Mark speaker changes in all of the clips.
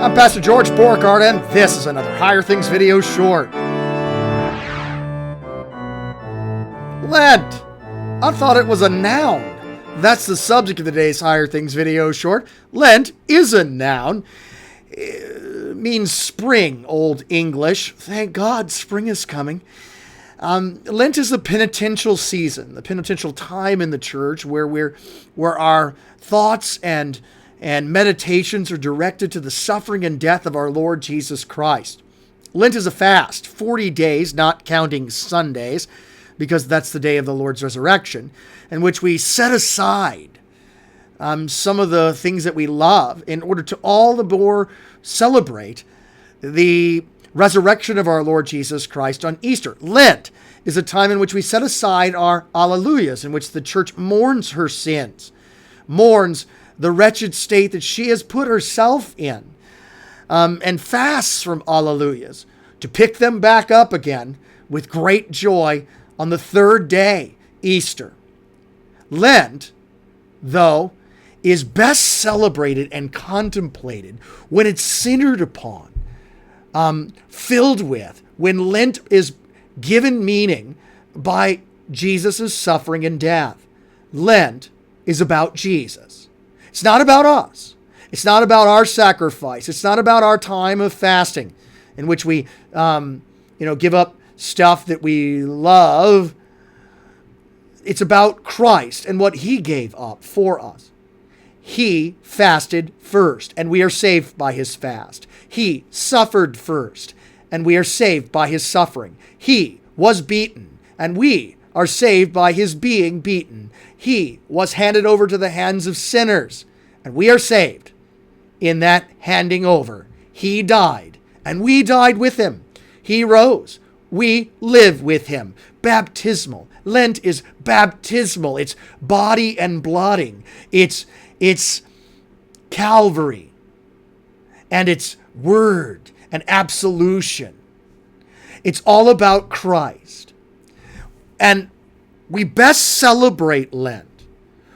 Speaker 1: I'm Pastor George Borghardt, and this is another Higher Things video short. Lent. I thought it was a noun. That's the subject of today's Higher Things video short. Lent is a noun. It means spring, Old English. Thank God spring is coming. Lent is the penitential season, the penitential time in the church where our thoughts and meditations are directed to the suffering and death of our Lord Jesus Christ. Lent is a fast, 40 days, not counting Sundays, because that's the day of the Lord's resurrection, in which we set aside some of the things that we love in order to all the more celebrate the resurrection of our Lord Jesus Christ on Easter. Lent is a time in which we set aside our alleluias, in which the church mourns her sins, mourns the wretched state that she has put herself in, and fasts from alleluias to pick them back up again with great joy on the third day, Easter. Lent, though, is best celebrated and contemplated when it's centered upon, filled with, when Lent is given meaning by Jesus' suffering and death. Lent is about Jesus. It's not about us. It's not about our sacrifice. It's not about our time of fasting in which we, give up stuff that we love. It's about Christ and what he gave up for us. He fasted first, and we are saved by his fast. He suffered first, and we are saved by his suffering. He was beaten, and we are saved by his being beaten. He was handed over to the hands of sinners, and we are saved in that handing over. He died, and we died with him. He rose. We live with him. Baptismal. Lent is baptismal. It's body and blooding. It's Calvary. And it's word and absolution. It's all about Christ. And we best celebrate Lent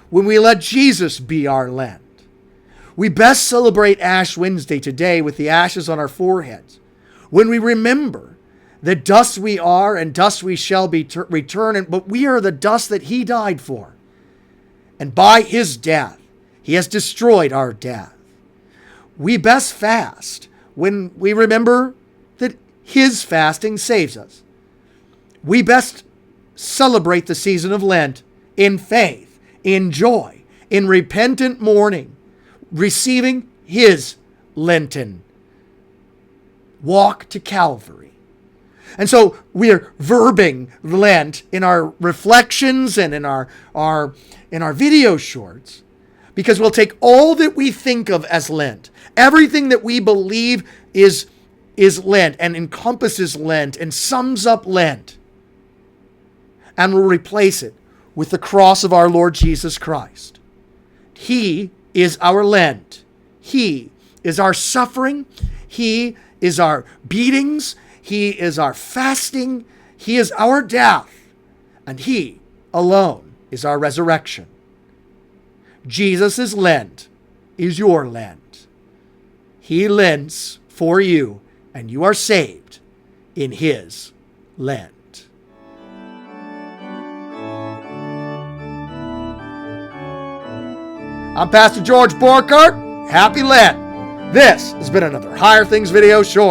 Speaker 1: when we let Jesus be our Lent. We best celebrate Ash Wednesday today with the ashes on our foreheads, when we remember that dust we are and dust we shall be return, but we are the dust that he died for. And by his death, he has destroyed our death. We best fast when we remember that his fasting saves us. We best celebrate the season of Lent in faith, in joy, in repentant mourning, receiving his Lenten walk to Calvary. And so we are verbing Lent in our reflections and in our video shorts, because we'll take all that we think of as Lent, everything that we believe is Lent and encompasses Lent and sums up Lent, and we'll replace it with the cross of our Lord Jesus Christ. He is our Lent. He is our suffering. He is our beatings. He is our fasting. He is our death. And he alone is our resurrection. Jesus' Lent is your Lent. He lents for you, and you are saved in his Lent. I'm Pastor George Borghardt. Happy Lent. This has been another Higher Things video short.